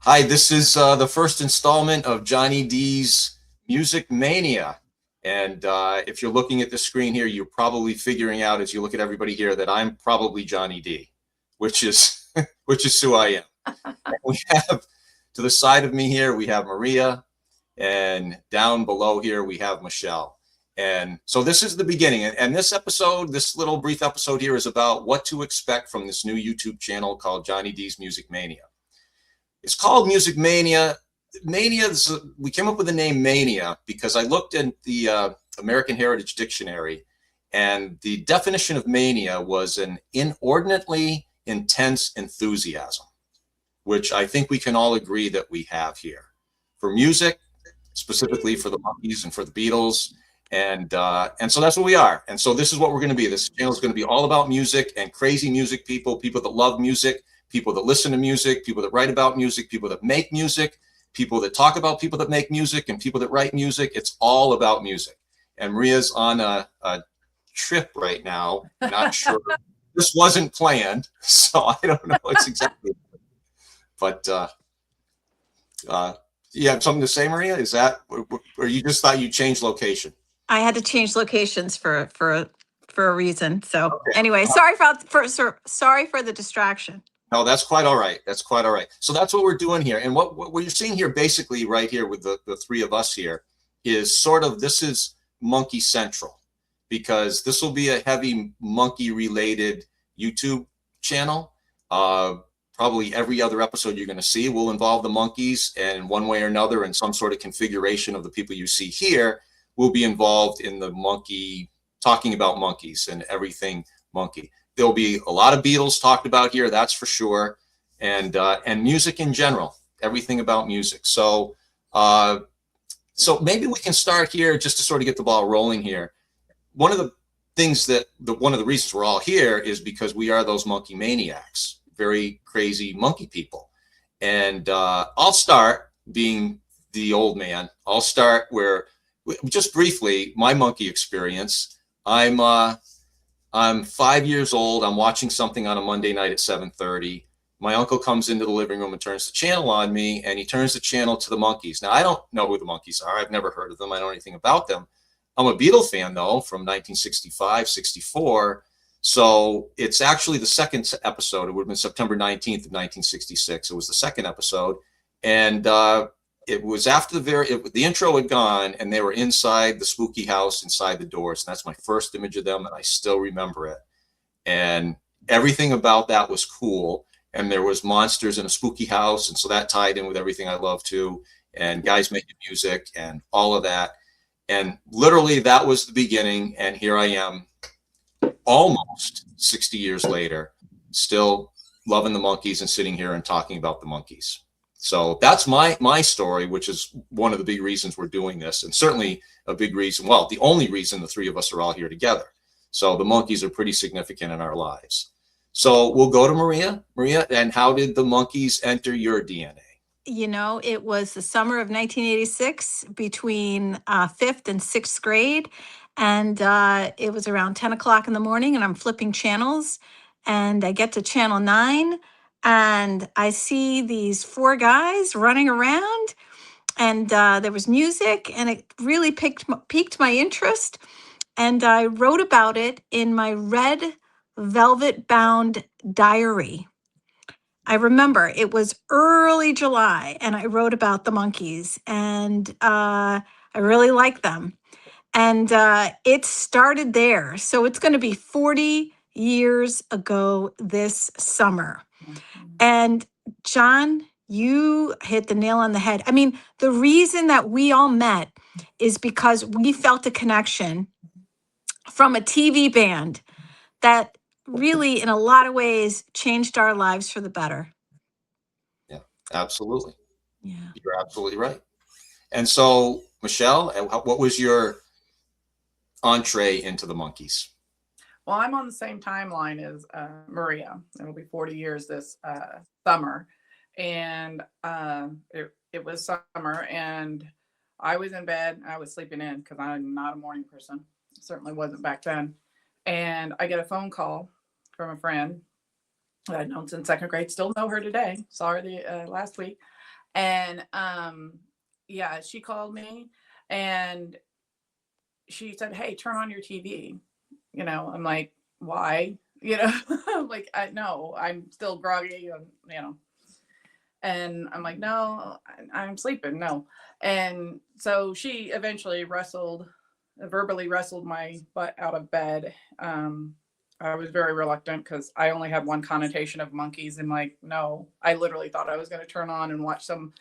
Hi, this is the first installment of Johnny D's Music Mania. And if you're looking at the screen here, you're probably figuring out as you look at everybody here that I'm probably Johnny D, which is which is who I am. We have to the side of me here, we have Maria, and down below here we have Michelle. And so this is the beginning. And this episode, this little brief episode here is about what to expect from this new YouTube channel called Johnny D's Music Mania. It's called Music Mania. We came up with the name Mania because I looked at the American Heritage Dictionary, and the definition of mania was an inordinately intense enthusiasm, which I think we can all agree that we have here for music, specifically for the Monkees and for the Beatles. And so that's what we are. And so this is what we're going to be. This channel is going to be all about music and crazy music people, people that love music, people that listen to music, people that write about music, people that make music, people that talk about people that make music, and people that write music. It's all about music. And Maria's on a trip right now. Not sure. This wasn't planned, so I don't know what's exactly. But you have something to say, Maria? Is that, or you just thought you'd change location? I had to change locations for a reason. So Okay. anyway, sorry for the distraction. No, that's quite all right. That's quite all right. So that's what we're doing here. And what you're seeing here, basically right here with the three of us here, is sort of, this is Monkey Central, because this will be a heavy monkey related YouTube channel. Probably every other episode you're going to see will involve the Monkees, and one way or another, in some sort of configuration of the people you see here, will be involved in the monkey, talking about monkeys and everything monkey. There'll be a lot of Beatles talked about here, that's for sure, and music in general, everything about music. So so maybe we can start here just to sort of get the ball rolling here. One of the things one of the reasons we're all here is because we are those monkey maniacs, very crazy monkey people. And I'll start, being the old man, I'll start where, just briefly, my monkey experience. I'm 5 years old. I'm watching something on a Monday night at 7:30. My uncle comes into the living room and turns the channel on me, and he turns the channel to the Monkees. Now, I don't know who the Monkees are. I've never heard of them. I don't know anything about them. I'm a Beatle fan, though, from 1965, 64. So it's actually the second episode. It would have been September 19th of 1966. It was the second episode. And it was after the intro had gone, and they were inside the spooky house, inside the doors. And that's my first image of them, and I still remember it. And everything about that was cool. And there was monsters in a spooky house, and so that tied in with everything I love too. And guys making music and all of that. And literally, that was the beginning. And here I am, almost 60 years later, still loving the Monkees and sitting here and talking about the Monkees. So that's my story, which is one of the big reasons we're doing this, and certainly a big reason, well, the only reason the three of us are all here together. So the Monkees are pretty significant in our lives. So we'll go to Maria. Maria, and how did the Monkees enter your DNA? You know, it was the summer of 1986, between fifth and sixth grade. And it was around 10 o'clock in the morning, and I'm flipping channels. And I get to channel 9, and I see these 4 guys running around. And there was music, and it really piqued my interest. And I wrote about it in my red velvet bound diary. I remember it was early July, and I wrote about the Monkees, and I really like them. And it started there. So it's going to be 40 years ago this summer. And John, you hit the nail on the head. I mean, the reason that we all met is because we felt a connection from a TV band that really, in a lot of ways, changed our lives for the better. Yeah, absolutely. Yeah. You're absolutely right. And so, Michelle, what was your entree into the Monkees? Well, I'm on the same timeline as Maria. It'll be 40 years this summer. And it was summer, and I was in bed. I was sleeping in because I'm not a morning person. Certainly wasn't back then. And I get a phone call from a friend that I'd known since second grade. Still know her today. Saw her last week. And yeah, she called me and she said, "Hey, turn on your TV." I'm like, "Why?" I'm like, "I know, I'm still groggy, and I'm like, "No, I'm sleeping, no." And so she eventually verbally wrestled my butt out of bed. I was very reluctant because I only had one connotation of monkeys, and like, no, I literally thought I was going to turn on and watch some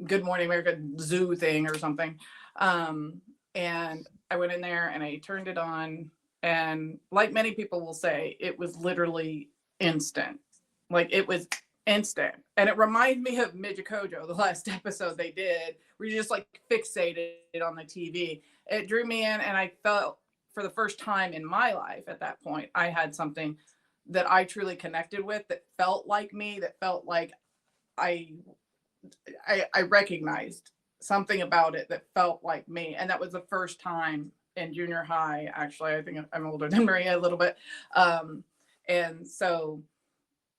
Good Morning America zoo thing or something. And I went in there and I turned it on. And like many people will say, it was literally instant. Like it was instant. And it reminded me of Midget Kojo, the last episode they did, where you just like fixated on the TV. It drew me in, and I felt for the first time in my life at that point, I had something that I truly connected with, that felt like me, that felt like I I recognized something about it that felt like me. And that was the first time in junior high. Actually, I think I'm older than Maria a little bit. And so,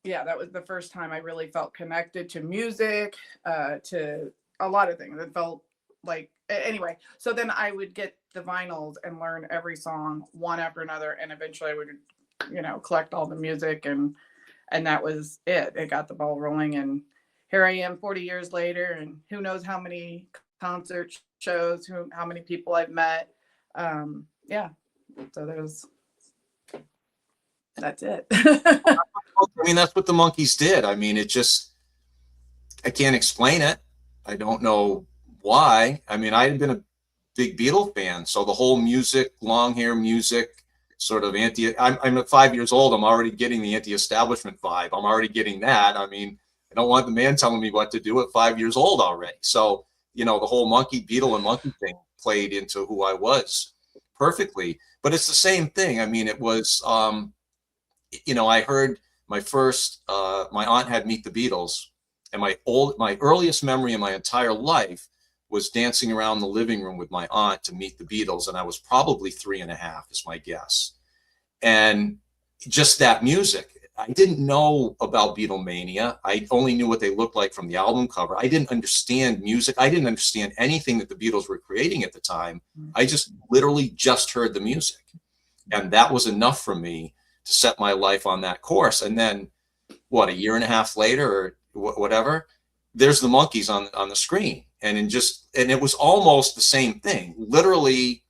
yeah, that was the first time I really felt connected to music, to a lot of things. It felt like, anyway. So then I would get the vinyls and learn every song one after another. And eventually I would, collect all the music, and that was it. It got the ball rolling, and here I am 40 years later, and who knows how many concert shows, how many people I've met. Yeah, so that's it. I mean, that's what the Monkees did. I mean, I can't explain it. I don't know why. I mean, I had been a big Beatle fan, so the whole music, long hair music, sort of I'm at 5 years old. I'm already getting the anti-establishment vibe. I'm already getting that. I mean, I don't want the man telling me what to do at 5 years old already. So, the whole Beatle and monkey thing played into who I was perfectly. But it's the same thing. I mean, it was, I heard my aunt had Meet the Beatles, and my earliest memory in my entire life was dancing around the living room with my aunt to Meet the Beatles, and I was probably 3.5 is my guess. And just that music. I didn't know about Beatlemania. I only knew what they looked like from the album cover. I didn't understand music. I didn't understand anything that the Beatles were creating at the time. I just literally just heard the music. And that was enough for me to set my life on that course. And then, a year and a half later or whatever, there's the Monkees on the screen. And it was almost the same thing. Literally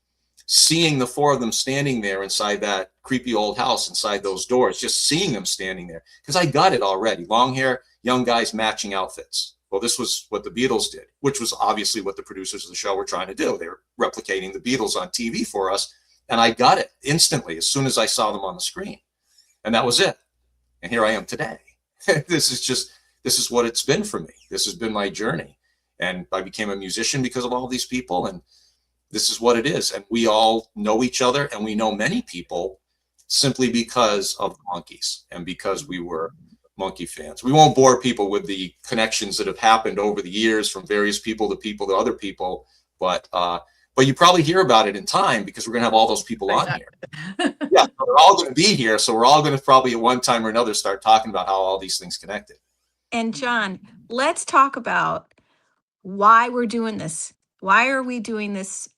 seeing the four of them standing there inside that creepy old house, inside those doors, just seeing them standing there. Because I got it already. Long hair, young guys, matching outfits. Well, this was what the Beatles did, which was obviously what the producers of the show were trying to do. They were replicating the Beatles on TV for us. And I got it instantly as soon as I saw them on the screen. And that was it. And here I am today. This is what it's been for me. This has been my journey. And I became a musician because of all these people. And this is what it is. And we all know each other, and we know many people simply because of the Monkees and because we were Monkey fans. We won't bore people with the connections that have happened over the years from various people to other people, but you probably hear about it in time because we're going to have all those people on here. Yeah, so they're all going to be here, so we're all going to probably at one time or another start talking about how all these things connected. And John, let's talk about why we're doing this. Why are we doing this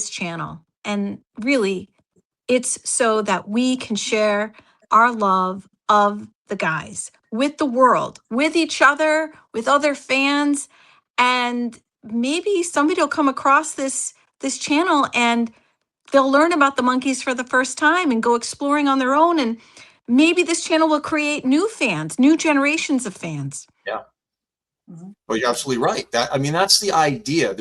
channel? And really, it's so that we can share our love of the guys with the world, with each other, with other fans, and maybe somebody will come across this channel and they'll learn about the Monkees for the first time and go exploring on their own, and maybe this channel will create new fans, new generations of fans. Yeah. Well, you're absolutely right. That's the idea.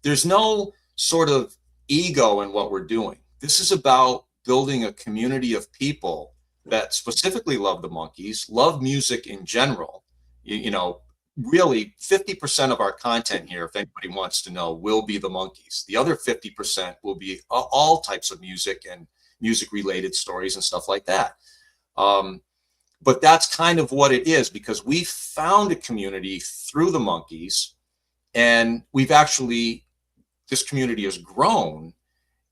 There's no sort of ego in what we're doing. This is about building a community of people that specifically love the Monkees, love music in general. Really 50% of our content here, if anybody wants to know, will be the Monkees. The other 50% will be all types of music and music related stories and stuff like that. But that's kind of what it is, because we found a community through the Monkees, and this community has grown,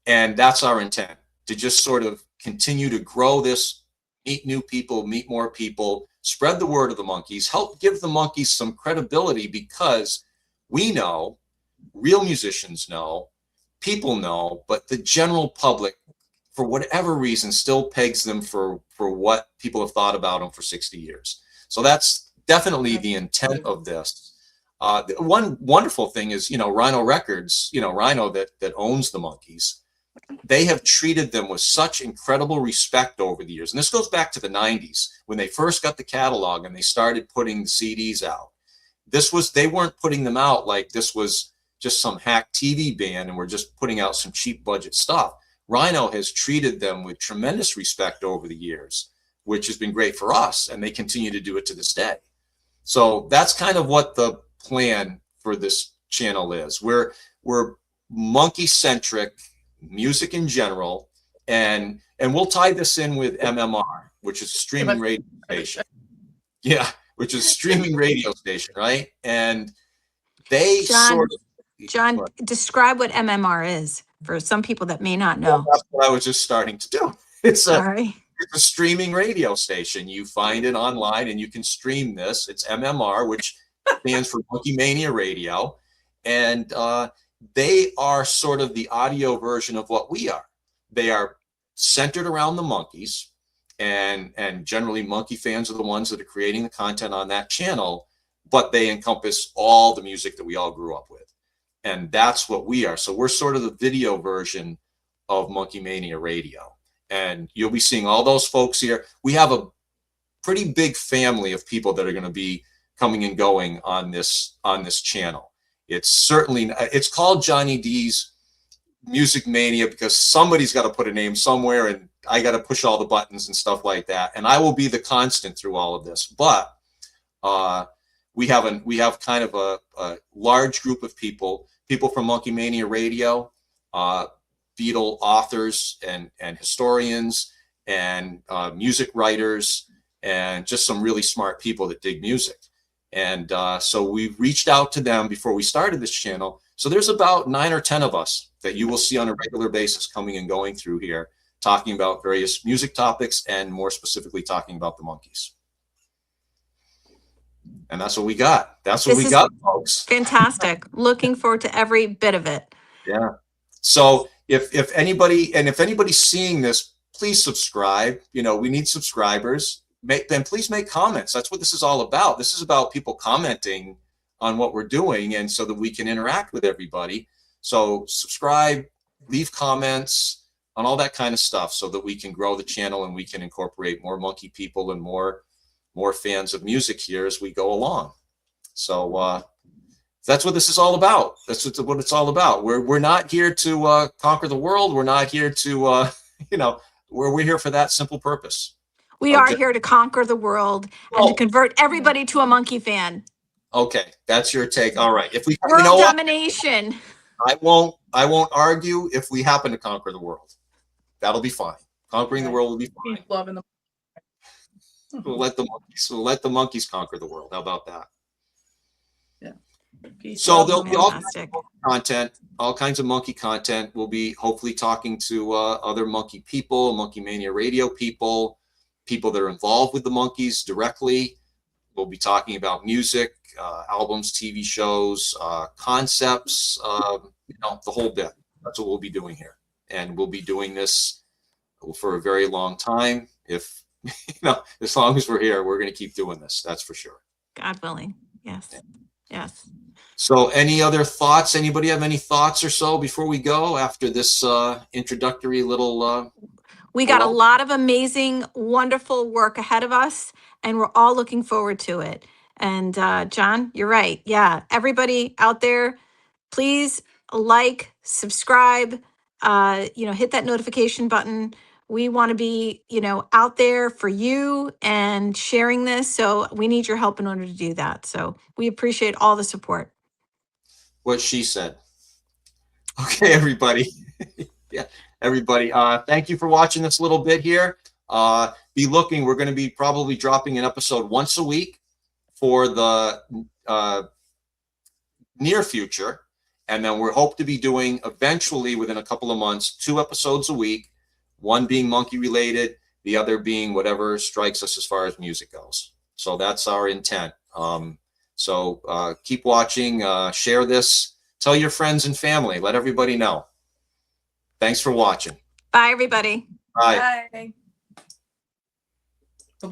and that's our intent, to just sort of continue to grow this, meet new people, meet more people, spread the word of the Monkees, help give the Monkees some credibility, because we know, real musicians know, people know, but the general public, for whatever reason, still pegs them for what people have thought about them for 60 years. So that's definitely the intent of this. One wonderful thing is, Rhino Records, Rhino that owns the Monkees, they have treated them with such incredible respect over the years. And this goes back to the 90s when they first got the catalog and they started putting the CDs out. They weren't putting them out like this was just some hack TV band and we're just putting out some cheap budget stuff. Rhino has treated them with tremendous respect over the years, which has been great for us, and they continue to do it to this day. So that's kind of what the plan for this channel is. We're monkey-centric, music in general, and we'll tie this in with MMR, which is a streaming radio station. Yeah, which is a streaming radio station, right? And they John, describe what MMR is for some people that may not know. Well, that's what I was just starting to do. It's a Sorry. It's a streaming radio station. You find it online and you can stream this. It's MMR, which stands for Monkey Mania Radio. And they are sort of the audio version of what we are. They are centered around the Monkees, and generally Monkey fans are the ones that are creating the content on that channel, but they encompass all the music that we all grew up with. And that's what we are. So we're sort of the video version of Monkey Mania Radio. And you'll be seeing all those folks here. We have a pretty big family of people that are going to be coming and going on this channel. It's called Johnny D's Music Mania because somebody's got to put a name somewhere, and I got to push all the buttons and stuff like that. And I will be the constant through all of this. But we have kind of a large group of people from Monkey Mania Radio, Beatle authors and historians and music writers and just some really smart people that dig music. And so we reached out to them before we started this channel. So there's about 9 or 10 of us that you will see on a regular basis coming and going through here, talking about various music topics and more specifically talking about the Monkees. And that's what we got. That's what we got, folks. Fantastic. Looking forward to every bit of it. Yeah. So if anybody's seeing this, please subscribe. We need subscribers. Then please make comments. That's what this is all about. This is about people commenting on what we're doing, and so that we can interact with everybody. So subscribe, leave comments on all that kind of stuff so that we can grow the channel and we can incorporate more monkey people and more fans of music here as we go along. So that's what this is all about. That's what it's all about. We're not here to conquer the world. We're not here to we're here for that simple purpose. We are here to conquer the world and to convert everybody to a monkey fan. Okay, that's your take. All right. If we world domination. I won't argue if we happen to conquer the world. That'll be fine. Conquering the world will be fine. Loving the We'll let the monkeys conquer the world. How about that? Yeah. Peace. So there'll be all kinds of monkey content. We'll be hopefully talking to other monkey people, Monkey Mania Radio people that are involved with the Monkees directly. We'll be talking about music, albums, TV shows, concepts, the whole bit. That's what we'll be doing here. And we'll be doing this for a very long time. If as long as we're here, we're going to keep doing this. That's for sure. God willing. Yes. Yes. So any other thoughts? Anybody have any thoughts or so before we go after this introductory little... We got a lot of amazing, wonderful work ahead of us, and we're all looking forward to it. And John, you're right. Yeah. Everybody out there, please like, subscribe, hit that notification button. We want to be, out there for you and sharing this. So we need your help in order to do that. So we appreciate all the support. What she said. Okay, everybody. Yeah, everybody. Thank you for watching this little bit here. Be looking. We're going to be probably dropping an episode once a week for the near future. And then we hope to be doing eventually within a couple of months, 2 episodes a week. One being monkey related, the other being whatever strikes us as far as music goes. So that's our intent. So So keep watching, share this, tell your friends and family, let everybody know. Thanks for watching. Bye, everybody. Bye. Bye. The